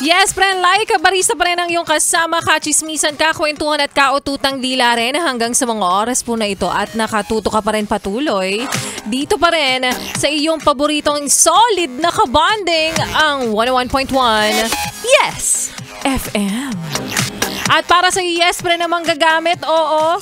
Yes, friend, like, barista pa rin ang iyong kasama, kachismisan, kakwentuhan at kaututang dila rin hanggang sa mga oras po na ito at nakatuto ka pa rin patuloy. Dito pa rin sa iyong paboritong solid na kabanding ang 101.1 Yes FM. At para sa yes, friend, na manggagamit, oo.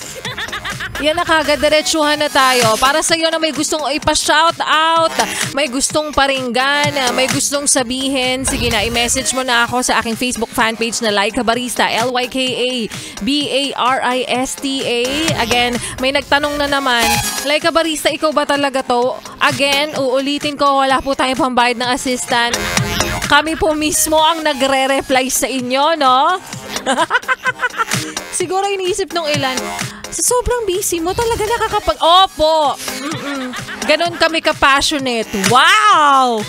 Yan na kagad, diretsuhan na tayo. Para sa iyo na may gustong ipa-shout out, may gustong paringgan, may gustong sabihin, sige na, i-message mo na ako sa aking Facebook fanpage na Laika Barista, LYKA-BARISTA. Again, may nagtanong na naman, Laika Barista, ikaw ba talaga to? Again, uulitin ko, wala po tayong pambayad ng assistant. Kami po mismo ang nagre-reply sa inyo, no? Siguro iniisip nung ilan, sa sobrang busy mo talaga nakakapag... Opo! Ganon kami ka-passionate. Wow!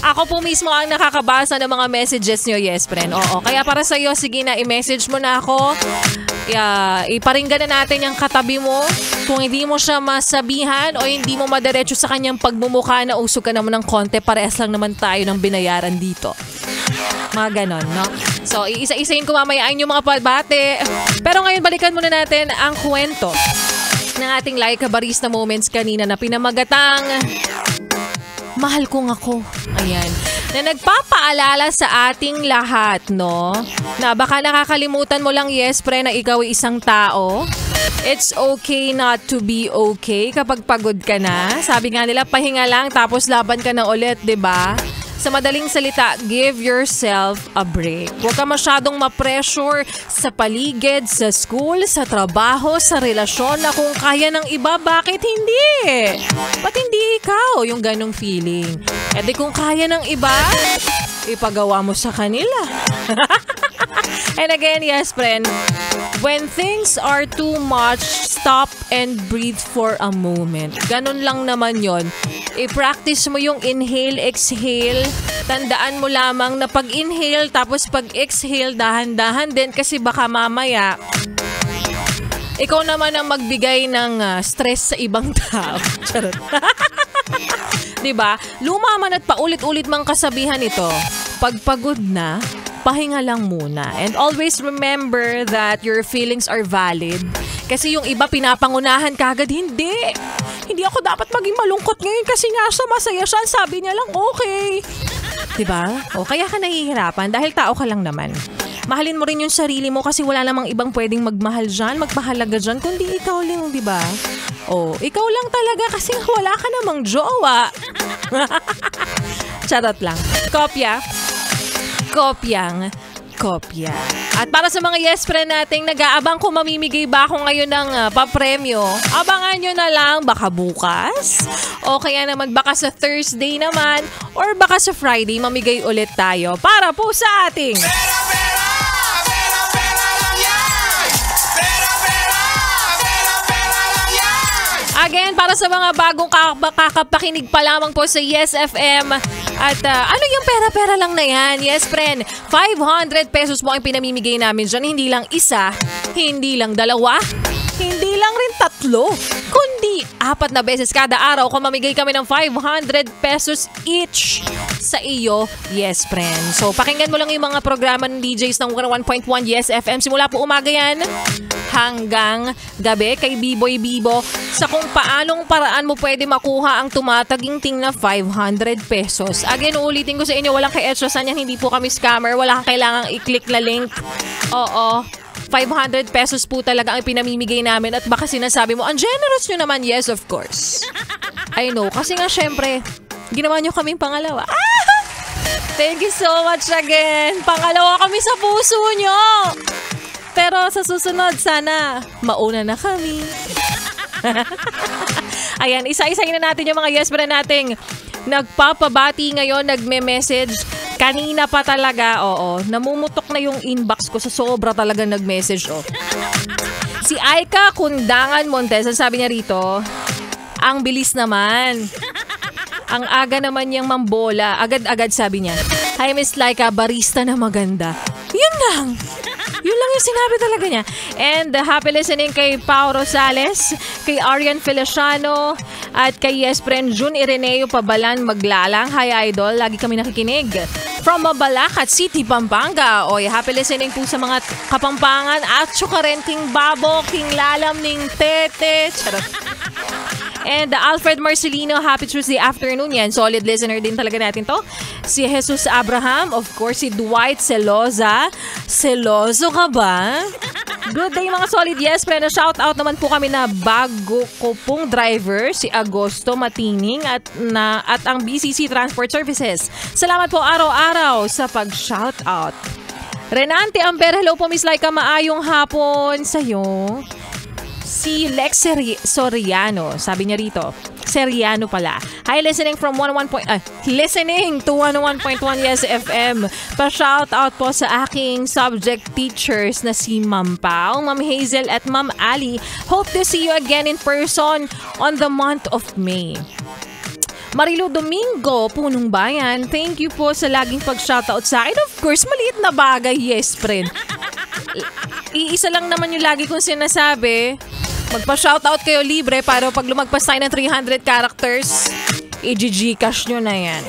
Ako po mismo ang nakakabasa ng mga messages nyo, yes, friend. Oo. Kaya para sa iyo, sige na, i-message mo na ako. Iparinggan na natin yung katabi mo. Kung hindi mo siya masabihan o hindi mo madiretso sa kanyang pagmumukha na usog ka naman ng konti, parehas lang naman tayo ng binayaran dito. Mga ganon, no? So, iisa-isahin ko mamaya yung mga pabate. Pero ngayon, balikan muna natin ang kwento ng ating Laika Barista Moments kanina na pinamagatang Mahal Kong Ako. Ayan. Na nagpapaalala sa ating lahat, no? Na baka nakakalimutan mo lang, yes, pre, na ikaw ay isang tao. It's okay not to be okay kapag pagod ka na. Sabi nga nila, pahinga lang tapos laban ka na ulit, 'di ba? Sa madaling salita, give yourself a break. Huwag ka masyadong ma-pressure sa paligid, sa school, sa trabaho, sa relasyon na kung kaya ng iba, bakit hindi? Ba't hindi ikaw yung ganong feeling? E di kung kaya ng iba, ipagawa mo sa kanila. And again, yes, friend, when things are too much, stop and breathe for a moment. Ganun lang naman yon. I-practice mo yung inhale, exhale. Tandaan mo lamang na pag-inhale tapos pag-exhale, dahan-dahan din kasi baka mamaya ikaw naman ang magbigay ng stress sa ibang tao. Charot. Diba? Luma man at paulit-ulit mang kasabihan ito. Pag pagod na, pahinga lang muna. And always remember that your feelings are valid. Kasi yung iba pinapangunahan kagad, hindi. Hindi ako dapat maging malungkot ngayon kasi nga siya masaya siya. Sabi niya lang, okay. Diba? O kaya ka nahihirapan dahil tao ka lang naman. Mahalin mo rin yung sarili mo kasi wala namang ibang pwedeng magmahal dyan, magpahalaga dyan, kundi ikaw lang, diba? O, ikaw lang talaga kasi wala ka namang jowa. Charot lang. Kopya. Kopyang kopya. At para sa mga yes friend nating nag-aabang kung mamimigay ba ako ngayon ng papremyo, abangan nyo na lang baka bukas o kaya naman baka sa Thursday naman or baka sa Friday mamigay ulit tayo para po sa ating again, para sa mga bagong kakapakinig pa lamang po sa Yes FM. At ano yung pera-pera lang na yan? Yes, friend. 500 pesos mo ang pinamimigay namin dyan. Hindi lang isa, hindi lang dalawa, hindi lang rin tatlo, kundi 4 na beses kada araw kung mamigay kami ng 500 pesos each sa iyo, yes, friend. So, pakinggan mo lang yung mga programa ng DJs ng 101.1 Yes FM. Simula po umaga yan hanggang gabi kay B-Boy Bibo sa kung paanong paraan mo pwede makuha ang tumataginting na 500 pesos. Again, uulitin ko sa inyo, walang ka-extrasan yan. Hindi po kami scammer. Wala kang kailangang i-click na link. Oo. 500 pesos po talaga ang pinamimigay namin at baka sinasabi mo, ang generous nyo naman. Yes, of course. I know. Kasi nga, syempre, ginawa nyo kaming pangalawa. Thank you so much again. Pangalawa kami sa puso nyo. Pero sa susunod, sana mauna na kami. Ayan, isa-isahin na natin yung mga yes friend nating nagpapabati ngayon, nagme-message. Kanina pa talaga, oo. Namumutok na yung inbox ko sa sobra talaga nag-message, oh. Si Aika Kundangan Montes, sabi niya rito, ang bilis naman. Ang aga naman niyang mambola. Agad-agad sabi niya, hi Miss Laika, barista na maganda. Yun lang. Yun lang yung sinabi talaga niya. And happy listening kay Pao Rosales, kay Arian Feliciano, At kay Yes Friend June Ireneo Pabalan Maglalang, hi Idol, lagi kami nakikinig. From Mabalacat City, Pampanga. Oy, happy listening po sa mga Kapampangan at syukaren king babo, king lalam ning tete. Charot. And Alfred Marcelino, happy Tuesday afternoon yan. Solid listener din talaga natin to. Si Jesus Abraham, of course, si Dwight Celoza. Celoso ka ba? Good day mga solid yes friend. Shout out naman po kami na bago ko pong driver, si Agosto Matining at ang BCC Transport Services. Salamat po araw-araw sa pag-shout out. Renante Amber, hello po Miss Laika, maayong hapon sa'yo. Si Lex Soriano, sabi niya rito. Seriano pala. Hi, listening to 101.1 Yes FM. Pa-shout out po sa aking subject teachers na si Ma'am Pao, Ma'am Hazel at Ma'am Ali. Hope to see you again in person on the month of May. Marilu Domingo, Punong Bayan, thank you po sa laging pag-shoutout sa akin. Of course, maliit na bagay, yes friend. Iisa lang naman yung lagi kong sinasabi. Magpa-shoutout kayo libre para pag lumagpas tayo ng 300 characters, i-gcash nyo na yan.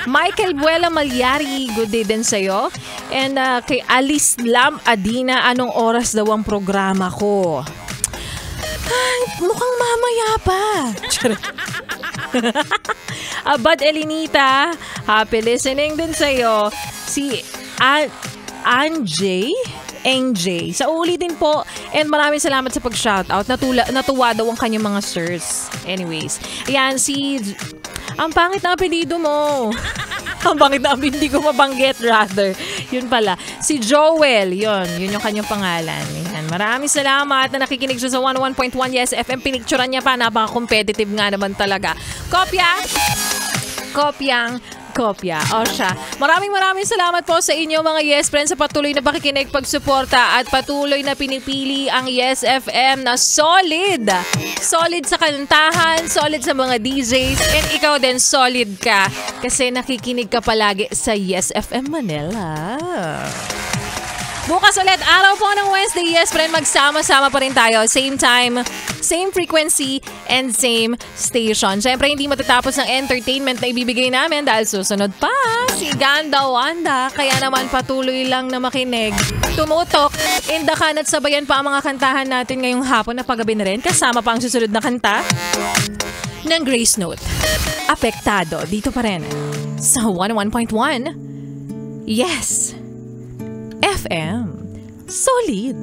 Michael Buela Malyari, good day din sa'yo. And kay Alice Lam Adina, anong oras daw ang programa ko? Ay, mukhang mamaya pa. Abad Elinita, happy listening din sa'yo. Si Anjay NJ. Sa uli din po. And maraming salamat sa pag-shoutout. Natuwa daw ang kanyang mga sirs. Anyways. Ayan, ang pangit na apelido mo. Ang pangit na hindi ko mabanggit rather. Yun pala. Si Joel. Yun yung kanyang pangalan. Ayan. Maraming salamat na nakikinig siya sa 101.1 Yes FM. Pinicturan niya pa. Napaka-competitive nga naman talaga. Kopya. O siya. Maraming salamat po sa inyo mga Yes Friends sa patuloy na pakikinig, pagsuporta at patuloy na pinipili ang Yes FM na solid. Solid sa kantahan, solid sa mga DJs, and ikaw din solid ka kasi nakikinig ka palagi sa Yes FM Manila. Bukas ulit, araw po ng Wednesday, yes friend, magsama-sama pa rin tayo. Same time, same frequency, and same station. Siyempre, hindi matatapos ng entertainment na ibibigay namin dahil susunod pa si Ganda Wanda. Kaya naman patuloy lang na makinig. Tumutok, indakan at sabayan pa ang mga kantahan natin ngayong hapon na paggabi na rin. Kasama pa ang susunod na kanta ng Grace Note. Apektado, dito pa rin sa 101.1 Yes FM. Solid.